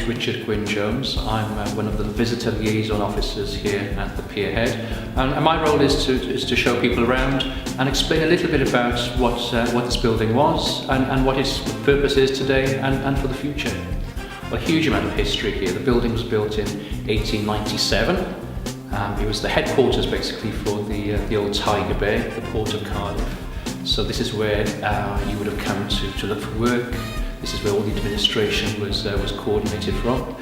is Richard Gwyn-Jones. I'm one of the visitor liaison officers here at the Pierhead, and my role is to show people around and explain a little bit about what this building was and what its purpose is today and for the future. A huge amount of history here. The building was built in 1897. It was the headquarters basically for the old Tiger Bay, the port of Cardiff. So this is where you would have come to look for work. This is where all the administration was coordinated from.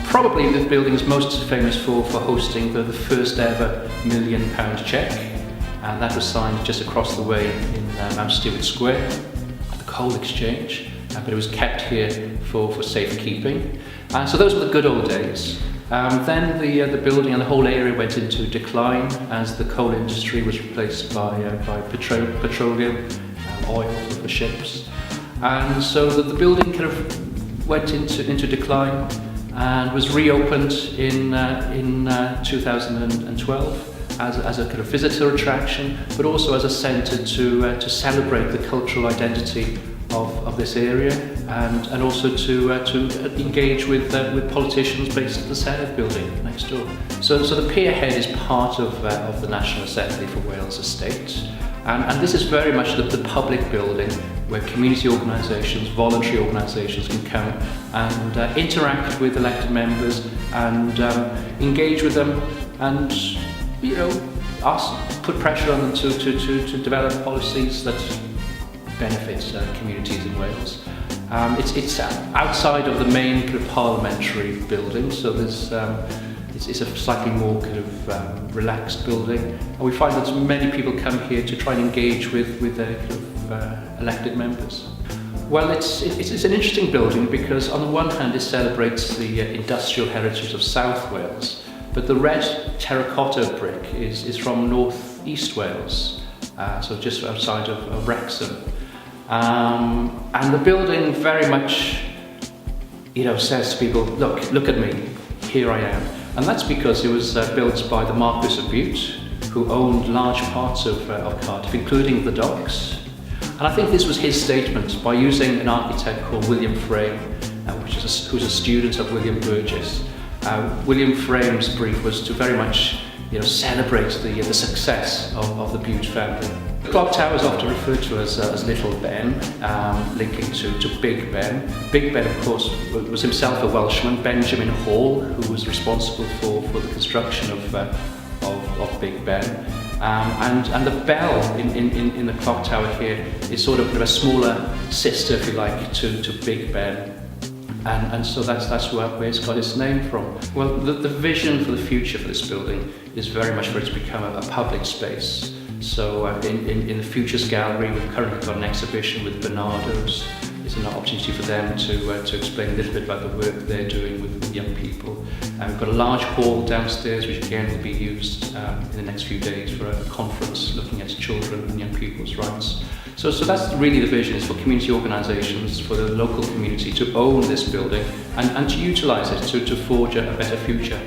Probably the building is most famous for hosting the first ever £1 million cheque, and that was signed just across the way in Mount Stewart Square at the Coal Exchange, but it was kept here for safekeeping. So those were the good old days. Then the building and the whole area went into decline as the coal industry was replaced by petroleum, oil for ships. And so the building kind of went into decline and was reopened in 2012 as a kind of visitor attraction, but also as a centre to celebrate the cultural identity of this area and also to engage with politicians based at the Senedd building next door. So the Pierhead is part of the National Assembly for Wales Estate, and this is very much the public building where community organisations, voluntary organisations can come and interact with elected members and engage with them and, put pressure on them to develop policies that benefit communities in Wales. It's outside of the main kind of parliamentary building, so there's it's a slightly more kind of relaxed building, and we find that many people come here to try and engage with their kind of elected members. Well, it's an interesting building because on the one hand it celebrates the industrial heritage of South Wales, but the red terracotta brick is from North East Wales, so just outside of Wrexham. And the building very much, says to people, look at me, here I am. And that's because it was built by the Marquis of Bute, who owned large parts of Cardiff, including the docks. And I think this was his statement by using an architect called William Frame, who's a student of William Burgess. William Frame's brief was to very much celebrate the success of the Bute family. The clock tower is often referred to as Little Ben, linking to Big Ben. Big Ben, of course, was himself a Welshman, Benjamin Hall, who was responsible for the construction of Big Ben. And the bell in the clock tower here is sort of a smaller sister, if you like, to Big Ben. And so that's where it's got its name from. Well, the vision for the future for this building is very much for it to become a public space. So in the Futures Gallery, we've currently got an exhibition with Bernardo's. It's an opportunity for them to explain a little bit about the work they're doing with young people. And we've got a large hall downstairs, which again will be used in the next few days for a conference looking at children and young people's rights. So that's really the vision, is for community organisations, for the local community to own this building and to utilise it to forge a better future.